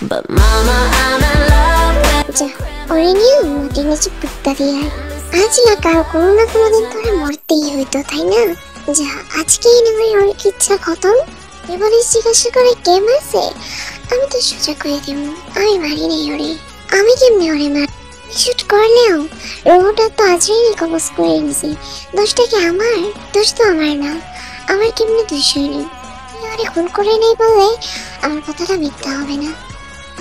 But mama, I'm in love with যা ওরে নিয়ে মাটির নিচে পুত্তা দিয়ে আজ না কাল কোনো না কোনোদিন তোরা মরতেই হইতো, তাই না? যা আজকেই না হয় অনেক ইচ্ছা খতম। এবারে জিজ্ঞাসা করে কেম আছে, আমি তো সোজা করে দেব আমি মারি নেই ওরে। আমি কেমনি ওরে মার শুট করলেও রোহটা তো আজই কবজ করে নিছি। দোষটা কি আমার? দোষ তো আমার না, আমার কেমনি দোষ হয়নি? তুই ওরে খুন করে নেই বললে আমার কথাটা মিথ্যা হবে না।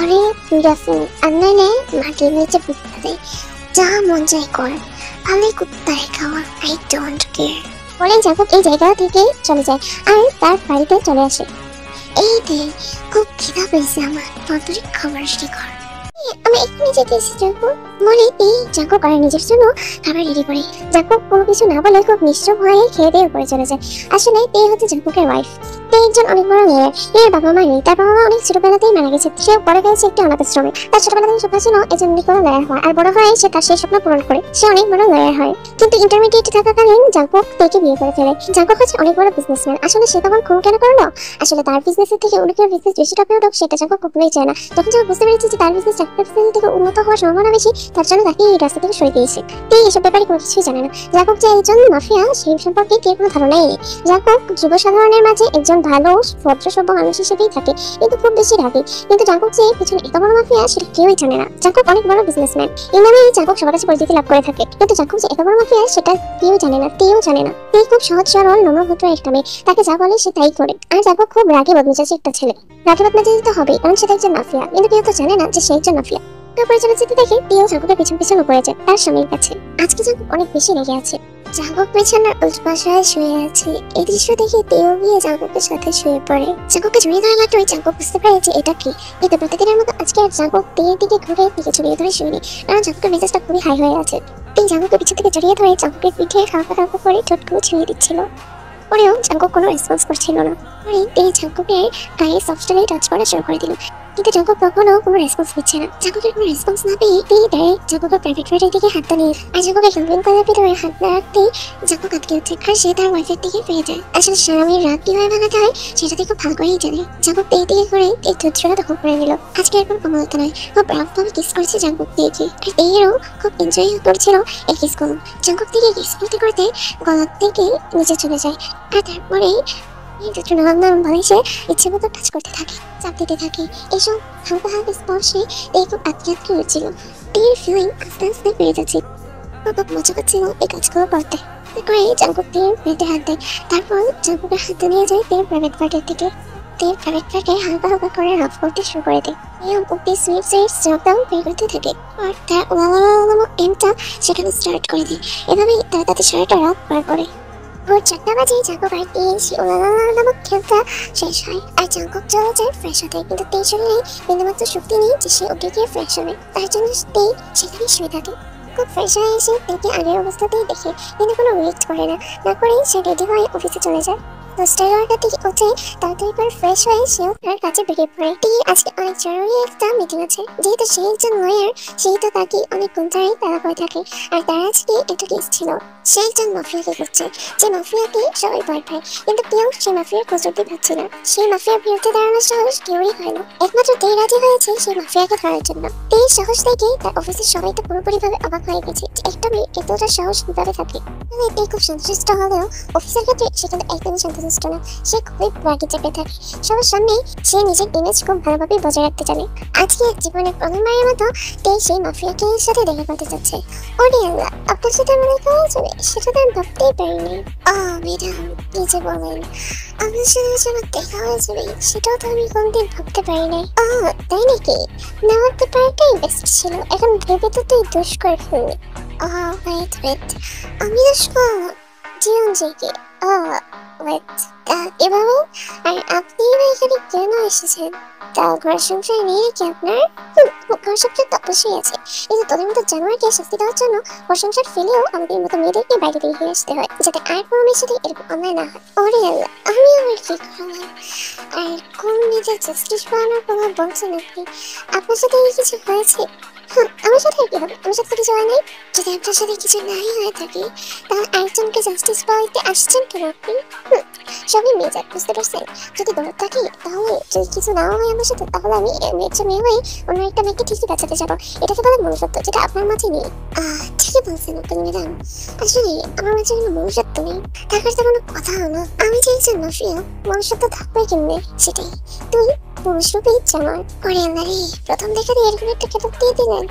আরে তুই রাফিন আন্না নে মাটির নিচে পুত্তা দে, যা মন চাই কর, ভালোই কুত্তায় খাওয়া, আই ডোন্ট কেয়ার। বলে জাকব এই জায়গা থেকে চলে যায় আর তার বাড়িতে চলে আসে। এই দে খুব খিদা পেয়েছে আমার, ততরি খাবার রেডি কর। আমি এক্ষুনি যেতেছি জাকব বলে এই জাকব আর নিজের জন্য খাবার রেডি করে। জাকব কোনো কিছু না বলে খুব নিশ্চুপ হয়ে খেয়ে দিয়ে উপরে চলে যায়। আসলে তে হচ্ছে জাকবের ওয়াইফ। তে একজন অনেক বড় মেয়ে, এর বাবা মা নেই, তার বাবা মা অনেক ছোটবেলাতেই মারা গেছে। সেও পড়ে গেছে একটি অনাথ আশ্রমে। তার ছোটবেলাতেই স্বপ্ন ছিল একজন কোনো লয়ার হওয়া, আর বড় হয়ে সে তার সেই স্বপ্ন পূরণ করে সে অনেক বড় লয়ার হয়। কিন্তু ইন্টারমিডিয়েট থাকাকালীন জাকব তেকে বিয়ে করে ফেলে। জাকব হচ্ছে অনেক বড় বিজনেসম্যান। আসলে সে তখন খুন কেন করলো? আসলে তার বিজনেসের থেকে অন্যের বিজনেস বেশি টাকা উঠুক সেটা জাকব কখনোই চায় না। যখন জাকব বুঝতে পেরেছে যে তার বিজনেস জাকবের বিজনেস থেকে উন্নত হওয়ার সম্ভাবনা বেশি, তার জন্য তাকে এই রাস্তা থেকে সরিয়ে দিয়েছে। তে এসব ব্যাপারে কোনো কিছুই জানে না। জাকব যে একজন মাফিয়া সেই সম্পর্কে কে কোনো ধারণাই নেই। জাকব যুব সাধারণের মাঝে একজন ভালো ভদ্রসভ্য মানুষ হিসেবেই থাকে, কিন্তু খুব বেশি রাগী। কিন্তু জাকব যে পিছনে এত বড় মাফিয়া সেটা কেউই জানে না। জাকব অনেক বড় বিজনেসম্যান, এই নামেই জাকব সবার কাছে পরিচিতি লাভ করে থাকে। কিন্তু জাকব যে এত বড় মাফিয়া সেটা কেউ জানে না, তেও জানে না। তে খুব সহজ সরল নম্রভদ্র একটা মেয়ে, তাকে যা বলে সে তাই করে। আর জাকব খুব রাগী বদমেজাজি একটা ছেলে। রাগী বদমেজাজি তো হবে, কারণ সেটা একজন মাফিয়া, কিন্তু কেউ তো জানে না যে সে একজন মাফিয়া। তারপরে চলে যেতে দেখে তেও জাকবের পিছন পিছন পড়ে যায় তার স্বামীর কাছে। আজকে জাকব অনেক বেশি রেগে আছে। জাকব বিছানার উল্টো পাশে শুয়ে আছে। এই দৃশ্য দেখে তেও গিয়ে জাকবের সাথে শুয়ে পড়ে। জাকবকে জড়িয়ে ধরে মাত্রই জাকব বুঝতে পারে যে এটা কি। কিন্তু প্রতিদিনের মতো আজকে আর জাকব তেয়ের দিকে ঘুরে দিকে জড়িয়ে ধরে শুয়ে নেই, কারণ জাকবের মেজাজটা খুবই হাই হয়ে আছে। তিনি জাকবকে পিছন থেকে জড়িয়ে ধরে জাকবের পিঠে হালকা হালকা করে ঠোঁটগুলো ছুঁয়ে দিচ্ছিল। পরেও জাকব কোনো রেসপন্স করছিল না। পরে তিনি জাকবের গায়ে সফটলি টাচ করা শুরু করে দিল, কিন্তু জাকব তখনও কোনো রেসপন্স দিচ্ছে না। জাকবের কোনো রেসপন্স না পেয়ে তিনি ডাইরেক্ট জাকবের প্রাইভেট পার্টের দিকে হাতটা নিয়ে আর জাকবের ক্যাম্পিং করার ভিতরে হাত না রাখতেই জাকব আটকে উঠে আর সে তার ওয়াইফের দিকে ফিরে যায়। আসলে স্বামীর রাগ কিভাবে ভাঙাতে হয় সেটা খুব ভালো করেই জানে। জাকব এই দিকে করে এই ধৈর্যটা দখল করে নিল। আজকে এরকম কোমলতা নয়, খুব রাফভাবে কিস করছে জাকব দিকে, আর এরও খুব এনজয় করছিল এই কিসগুলো। জাকব থেকে কিস করতে করতে গলা থেকে নিচে চলে যায়, আর তারপরে সে ইচ্ছে মতো টাচ করতে থাকে, চাপ দিতে থাকে। এইসব হালকা হালকা স্পর্শে এই খুব আটকে আটকে উঠছিল। টির ফিলিং আস্তে আস্তে বেড়ে যাচ্ছে। খুব মজা পাচ্ছিল এই কাজগুলো করতে। করে জাকব টির পেটে হাত দেয়, তারপর জাকবের হাতে নিয়ে যায় টির প্রাইভেট পার্টের দিকে। টির প্রাইভেট পার্টে হালকা হালকা করে রাফ করতে শুরু করে দেয়। এই উপরে সুইট সুইট জবটাও বের করতে থাকে, আর তার এমটা সেখানে স্টার্ট করে দেয়। এভাবেই তারা তাদের সারাটা রাত পার করে। ভোর 4টা বাজে জাকব আর তে নামক খেলটা শেষ হয়, আর জাকব চলে যায় ফ্রেশ হতে। কিন্তু তে শরীরে বিন্দুমাত্র শক্তি নেই যে সে উঠে গিয়ে ফ্রেশ হবে, তার জন্য তে সেখানে শুয়ে থাকে। খুব ফ্রেশ হয়ে এসে তেকে আগের অবস্থাতেই দেখে, কিন্তু কোনো ওয়েট করে না, না করেই সে রেডি হয়ে অফিসে চলে যায়। 10টা-11টার দিকে উঠে তাড়াতাড়ি করে ফ্রেশ হয়ে সেও তার কাছে বেরিয়ে পড়ে। আজকে অনেক জরুরি একটা মিটিং আছে, যেহেতু সে একজন লয়ার সেহেতু তাকে অনেকক্ষণ ধরেই তাড়া করে থাকে। আর তার আজকে একটা কেস ছিল, সে একজন মাফিয়াকে করছে, যে মাফিয়াকে সবাই ভয় পায়, কিন্তু কেউ সেই মাফিয়ার খোঁজ অব্দি পাচ্ছে না। সেই মাফিয়ার বিরুদ্ধে দাঁড়ানোর সাহস কেউই হয় না, একমাত্র তে রাজি হয়েছে সেই মাফিয়াকে ধরার জন্য। তের সাহস দেখে তার অফিসের সবাই তো পুরোপুরিভাবে অবাক হয়ে গেছে যে একটা মেয়ে এতটা সাহস কিভাবে থাকে। তে খুব সন্তুষ্ট হলেও অফিসের ক্ষেত্রে সে কিন্তু একদমই সন্তুষ্ট না। সে খুবই রাগি চেপে থাকে, সবার সামনে সে নিজের ইমেজ খুব ভালোভাবে বজায় রাখতে জানে। আজকে জীবনের প্রথমবারের মতো তে সেই মাফিয়াকে সাথে দেখা করতে যাচ্ছে। ওরে আল্লাহ, আপনার সাথে মনে করা যাবে সেটা তো আমি ভাবতেই পারিনি। ম্যাডাম কি যে বলেন, আপনার সাথে যেন দেখা হয়ে যাবে সেটাও তো আমি কোনদিন ভাবতে পারি নাই। তাই নাকি? নেওয়ার ব্যাপারটাই বেস্ট ছিল, এখন ভেবে তো তুই দোষ করে ফেললি। ওয়েট, আমি দোষ করলাম? জীবন জেগে ওয়েট, এভাবে? আর আপনি এখানে কেন এসেছেন? তা ঘর সংসার নেই নাকি আপনার? ঘর সংসার তো অবশ্যই আছে, কিন্তু তোদের মতো জানোয়ারকে শাস্তি দেওয়ার জন্য ঘর সংসার ফেলেও আমাদের মতো মেয়েদেরকে বাইরে বেরিয়ে আসতে হয়, যাতে আর কোনো মেয়ের সাথে এরকম অন্যায় না হয়। ওরে আল্লাহ, আমি আমার কি করলাম? আর কোন মেয়েদের জাস্টিস পাওয়ানোর কথা বলছেন আপনি? আপনার সাথে কিছু হয়েছে? আমার সাথে কি হবে? আমার সাথে কিছু হয় নাই। যদি আপনার সাথে কিছু নাই হয়ে থাকে তাহলে আরেকজনকে জাস্টিস পাওয়াইতে আসছেন কেন আপনি? সবই মেজার, বুঝতে পারছেন? যদি দরদ থাকে তাহলে যদি কিছু না হয় আমার সাথে তাহলে আমি মেয়ে হয়ে অন্য একটা মেয়েকে ঠিকই বাঁচাতে যাবো। এটাকে বলে মনুষ্যত্ব, যেটা আপনার মাঝে নেই। ঠিকই বলছেন আপনি ম্যাডাম। আসলে আমার মাঝে কোনো মনুষ্যত্ব নেই, থাকার তো কোনো কথা না। আমি যে একজন মাফিয়া, মনুষ্যত্ব থাকবে কেমনে? সেটাই তুই পুরুষ রূপে জামার করে আল্লাহরে প্রথম দেখা দিয়ে এরকম একটা খেতাব দিয়ে দিলেন।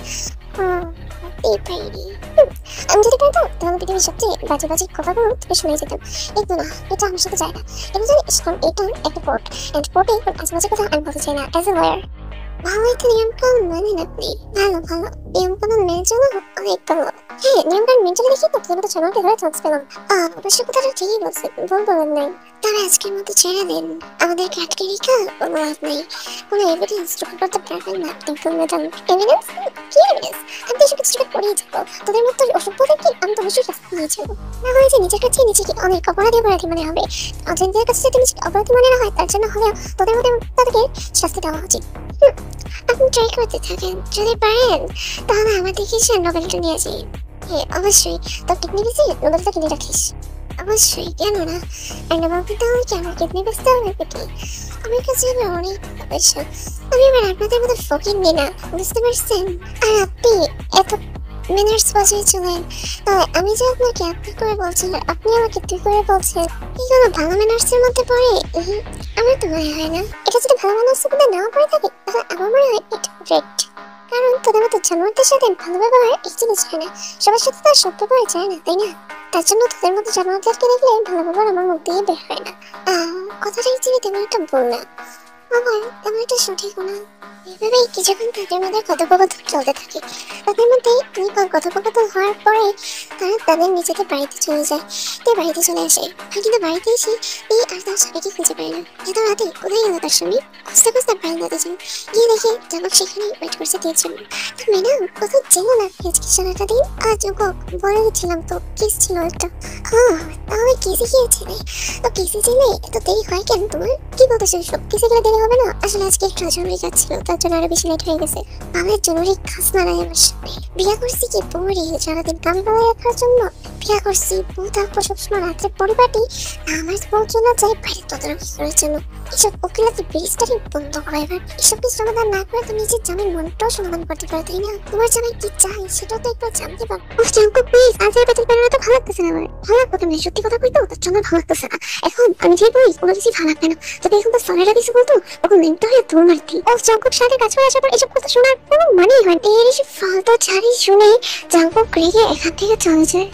আমি যদি পারতাম তাহলে পৃথিবীর সবচেয়ে বাজে বাজে কথাগুলো তোকে শুনে যেতাম। কিন্তু না, এটা আমার সাথে যায় না। এটা জানিস, কারণ এটা একটা কোর্ট, এন্ড কোর্টে আজে বাজে কথা আমি বলতে চাই না অ্যাজ এ লয়ার। ভালো একটা নিয়ম কানুন মানেন আপনি। ভালো নিয়ম কানুন মেনে চলো, অনেক ভালো। হ্যাঁ, নিয়ম কানুন মেনে চলে দেখি তো তোর মতো জামাকে ধরে চান্স পেলাম। অবশ্য কথাটা ঠিকই বলছেন, ভুল বলেন নাই। তবে আজকের মতো ছেড়ে দেন, আমাদেরকে আটকে রেখা কোনো লাভ নেই। কোনো এভিডেন্স জোগাড় করতে পারবেন না কিন্তু ম্যাডাম। এভিডেন্স? কি এভিডেন্স? আমি তো এসব কিছু করেই যাবো। তোদের মতো অসভ্যদেরকে আমি তো অবশ্যই শাস্তি দিয়ে যাবো। না হয় যে নিজের কাছে নিজেকে অনেক অপরাধী মনে হবে। অজান্তের কাছে যদি নিজেকে অপরাধী মনে না হয়, তার জন্য হলেও তোদের মধ্যে তাদেরকে শাস্তি দেওয়া উচিত। আপনি ট্রাই করতে থাকেন, যদি পারেন তাহলে আমাদের কিছু নোবেলটা নিয়ে যাই। হ্যাঁ অবশ্যই, তোর কিডনি বেশি নোবেলটা কিনে রাখিস। অবশ্যই, কেন না? আর নোবেল পেতে হলে কি আমার কিডনি বেচতে হবে নাকি? আমার কাছে হবে অনেক পয়সা। আমি আবার আপনাদের মতো ফকির নি না, বুঝতে পারছেন? আর আপনি এত ম্যানার্স বজায় চলেন, তাহলে আমি যে আপনাকে আপনি করে বলছি আর আপনি আমাকে তুই করে বলছেন, এই কোনো ভালো ম্যানার্সের মধ্যে পড়ে? আমার তো মনে হয় না। এটা যদি ভালো ম্যানার্সের মধ্যে নাও পড়ে থাকে তাহলে আমার মনে হয় এটা গ্রেট। কারণ তোদের মতো জানোয়ারদের সাথে ভালো ব্যবহার এই জিনিস হয় না, সবার সাথে তার সব ব্যবহার যায় না, তাই না? তার জন্য তোদের মতো জানোয়ারদেরকে দেখলে ভালো ব্যবহার আমার মুখ দিয়ে বের হয় না। কথাটা একচুয়ালি তেমন একটা ভুল না, আবার তেমন একটা সঠিক না। এভাবেই কিছুক্ষণ তাদের মধ্যে কথোপকথন চলতে থাকে। তাদের মধ্যে কথোপকথন হওয়ার পরে তারা তাদের নিজেদের বাড়িতে চলে যায়। বাড়িতে চলে আসে, কিন্তু বাড়িতে এসে এই আর তার স্বামীকে খুঁজে পায় না। এত রাতে কোথায় গেল তার স্বামী? খুঁজতে খুঁজতে বারান্দাতে যায়, গিয়ে দেখে জানক সেখানে ওয়েট করছে তার জন্য। তো ম্যাডাম কোথাও ছিল না আজকে সারাটা দিন? বলে দিচ্ছিলাম তো কেস ছিল একটা। তাহলে কেসে গিয়েছিলে? তো কেসে জেনে এত দেরি হয় কেন তোমার? কি বলতেছো সব? কেসে গেলে দেরি হবে না? আসলে আজকে একটু জরুরি কাজ ছিল, তার জন্য আরো বেশি লেট হয়ে গেছে। আমার জরুরি কাজ মারাই আমার সামনে। বিয়ে করছি কি পরে সারাদিন কাম পালাই রাখার জন্য? বিয়ে করছি বউ থাকবো সবসময় রাত্রে পরিপাটি, আমার বউ চলে যায় বাইরে তদারকি করার জন্য। এসব ওকিলাতি ব্যারিস্টারি বন্ধ করো এবার। এসব কিছু সমাধান না করে তো নিজের জামাই মনটাও সমাধান করতে পারো, তাই না? তোমার জামাই কি চাই সেটাও তো একবার জানতে পারো। প্লিজ আজকে বেতন পেলে তো ভালো লাগতেছে না। আমার ভালো লাগতো কেমন? সত্যি কথা কইতো তার জন্য ভালো লাগতেছে না। এখন আমি যে বলি কোনো কিছু ভালো লাগবে না। যদি এখন তো সরেরা কিছু বলতো তখন মেনটা হয়ে তোর মারতি। জাঙ্কুক সাথে কাজ করে আসার পর এসব কথা শোনার কোনো মানেই হয়। এর এসব ফালতু ছাড়ি শুনে জাঙ্কুক রেগে এখান থেকে চলে যায়।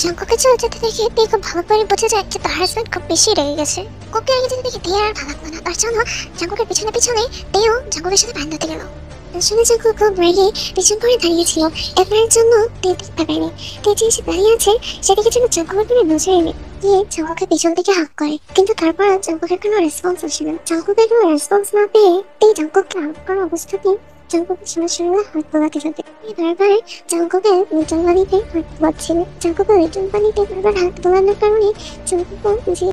জাঙ্কুকে চলে যেতে দেখে খুব ভালো করে বোঝা যায় যে তার হাজবেন্ড খুব বেশি রেগে গেছে। কোকে রেগে যেতে দেখে আর ভালো লাগতো না, তার জন্য জাঙ্কুকের পিছনে তেও জাঙ্কুকের সাথে বান্ধতে গেল। আসলে জাঙ্কুক খুব রেগে পিছন করে দাঁড়িয়েছিল। এবারের জন্য দেখতে পারেনি যে এসে দাঁড়িয়ে আছে সেদিকে যেন জাঙ্কুকের কোনো নজর এনে গিয়ে জাঙ্কুকের পিছন থেকে হাত করে, কিন্তু তারপর জাঙ্কুকের কোনো রেসপন্স আসে না। জাঙ্কুকের কোনো রেসপন্স না পেয়ে জাঙ্কুককে হাত করা অবস্থাতে জাঙ্কুকের সরাসরি হাত বোলাতে থাকে। বারবার জাঙ্কুকের লিটল বাড়িতে হাত বোলাচ্ছিল। জাঙ্কুকের লিটল বাড়িতে বারবার হাত বোলানোর কারণে জাঙ্কুক নিজে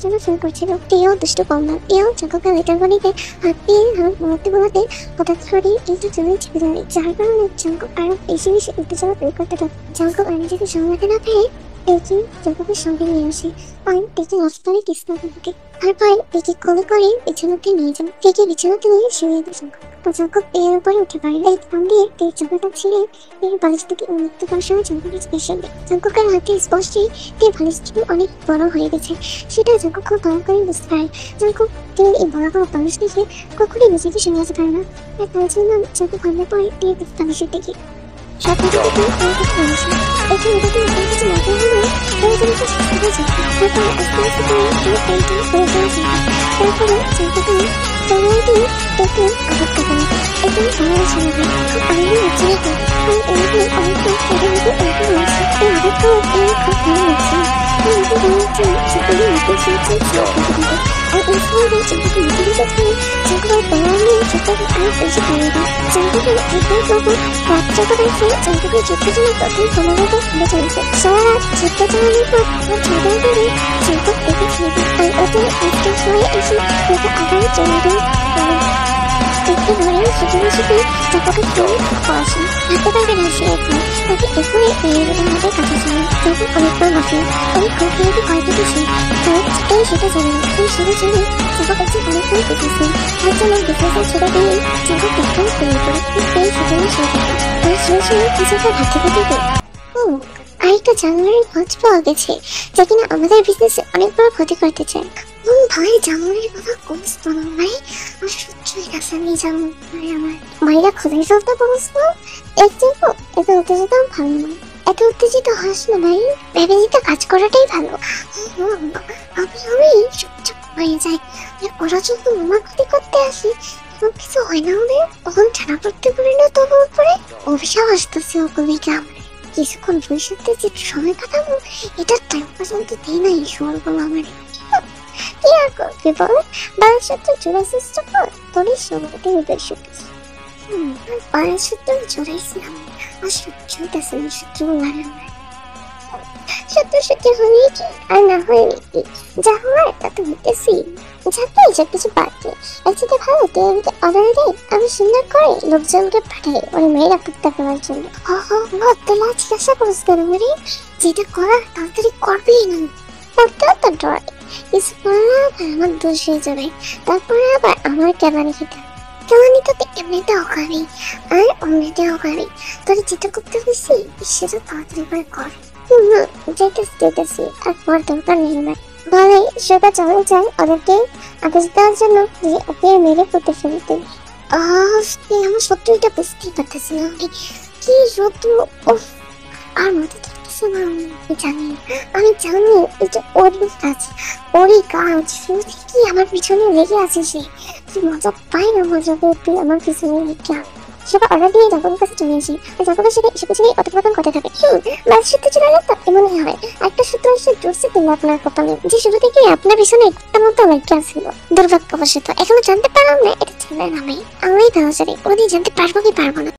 জন্য ফিল করছিল। তেও দুষ্ট কম না, তেও জাঙ্কুকের লিটল বাড়িতে হাত দিয়ে হাত বোলাতে হঠাৎ করে একটু জোরে চেপে ধরে, যার কারণে জাঙ্কুক আরো বেশি উত্তেজনা ফিল করতে থাকে। জাঙ্কুক আর নিজেকে সামলাতে না পেরে তেকে জাঙ্কুকের সঙ্গে নিয়ে আসে আর তেকে রাস্তায় কিস করতে থাকে। তারপর তেকে কোলে করে বিছানাতে নিয়ে যান। তেকে বিছানাতে নিয়ে শুয়ে দেয় জাঙ্কুক এর উপরে উঠে পড়ে। এই ফোন দিয়ে তের জাঙ্কুকটা ছিঁড়ে এর বালিশ থেকে উন্মুক্ত করার সময় জাঙ্কুকের স্পেশাল দেয়। জাঙ্কুকের হাতে স্পর্শে তের বালিশটি অনেক বড় হয়ে গেছে, সেটা জাঙ্কুক খুব ভালো করে বুঝতে পারে। জাঙ্কুক তের এই বড় বড় বালিশ দেখে কখনোই নিজেকে সামলাতে পারে না, আর তার জন্য জাঙ্কুক ভাবলে পরে তের বালিশের দিকে সব কিছু দেখে বালিশ এখানে এটাকে কিছু মজা হলেও প্রয়োজনীয় সুস্থ হয়ে যায়। তারপর আস্তে আস্তে করে পেনটা হয়ে যায়। তারপরে জাঙ্কুকের পরবর্তী দেখে আঘাত করে এটা আমার শরীরে খুব আনন্দ হচ্ছে না। আর এমনি অনেকটা এভাবে এগিয়ে রয়েছে। এই আঘাত করে খুব ভালো লাগছে। সকলে নির্দেশে আর এই সময় জাঙ্কুকের মুখে যখন জাঙ্কুকের পড়ানো যুদ্ধকে আরো বেশি ভালো দেয়। জাঙ্কুকের যুদ্ধের প্রভু রাজ্যকে দেখে জাঙ্কুকের যুদ্ধের জন্য প্রথম ক্রমাগত ঘুরে চলেছে। সারা রাত যুদ্ধ চালানোর পর ঝগড়া করে জাঙ্কুক দেখে ছিল আর ওদের একটা হয়ে এসে ওকে আবার চলে দেয়। দেখতে ধরে সেখানে সেখানে চাপাকে ফোন পড়াশোনা হাঁটতে পারবে না সে এখন তাকে এখনই মেয়েদের কাছে ছিল যখন অনেকবার বসে অনেক কয়েকটি কয়েকটি দিয়েছে তাই এই সেটা জানে না এই সেটা জানে চাপা কাছে অনেকক্ষণ পেতেছে তার জন্য বিশেষে ছেড়ে দিয়ে চাপা দেখতেও ফেলে পড়ে এই সেখানে সে থাকে তার সে কিছুটা ভাবতে থাকে আরেকটা জানুয়ারির খোঁজ পাওয়া গেছে যা কিনা আমাদের বিজনেসে অনেক বড় ক্ষতি করতে চায় ভাই জানুয়ারির কথা কোস তো না ভাই আমার সত্যি কাছে আমি জানুয়ারি আমার মাইরা খোঁজাই চলতে পারস না একটু এত উত্তেজিত ভালো না এত উত্তেজিত হাস না ভাই ভেবে যেতে কাজ করাটাই ভালো আমি চুপচাপ হয়ে যাই ওরা যখন আমার ক্ষতি করতে আসে তখন কিছু হয় না ওদের তখন ছাড়া পড়তে পারে না তবু উপরে অভিশাপ আসতেছে ওগুলিকে আমার কিছুক্ষণ ভবিষ্যতে যে সময় কাটাবো এটা টাইম পর্যন্ত দিই না এই সময়গুলো আমার কি আর করবি বল বাড়ির সূত্র জোড়ার চেষ্টা কর তোরই সময়তে উদ্দেশ্য কিছু বাড়ির সূত্র জোড়াইছিলাম আর সহ্য হইতেছে না সূত্রগুলো আমার সত্যি হয়ে কি আর না হয়ে কি যা হয় তা তো হইতেছি যাতে এসব কিছু বাদ দিয়ে একসাথে ভালো টিভিতে অর্ডার দেয় আমি সুন্দর করে লোকজনকে পাঠাই ওই মেয়েরা কুত্তা করার জন্য তোলা জিজ্ঞাসা করিস কেন মেরে যেটা করার তাড়াতাড়ি করবেই না করতেও তো ডর কিছু করলে আমার দোষ হয়ে যাবে তারপরে আবার আমার কেবানি খেতে কেবানি তোকে এমনিতেও খাবি আর অমনিতেও খাবি তোর যেটা করতে বলছি সেটা তাড়াতাড়ি করে কর যেতেছি আর পর দরকার নেই না বলে সেটা চলে যায় ওদেরকে আদেশ দেওয়ার জন্য যে ওকে মেরে পুঁতে ফেলতে আমার সত্যিটা বুঝতেই পারতেছি না কি রোদ্র আর মতো ধরতেছে না আমি জানি এটা ওরই কাজ শুরু থেকে আমার পিছনে লেগে আছে সে মজা পাই না মজা পেয়ে আমার পিছনে লেগে সেটা অর্ডার দিয়ে জাগরের কাছে চলে আসি আর জাগরের সাথে এসে পিছনে অতপ্রদান করতে থাকে বাস সূত্র চলে তো এমনই হয় একটা সূত্র এসে জোরসে দিল আপনার কপালে যে শুরু থেকে আপনার পিছনে একটা মতো লাগে আসছিল দুর্ভাগ্যবশত এখনো জানতে পারলাম না এটা ছেলের নামে আমি ভালো জানি কোনোদিন জানতে পারবো কি পারবো না।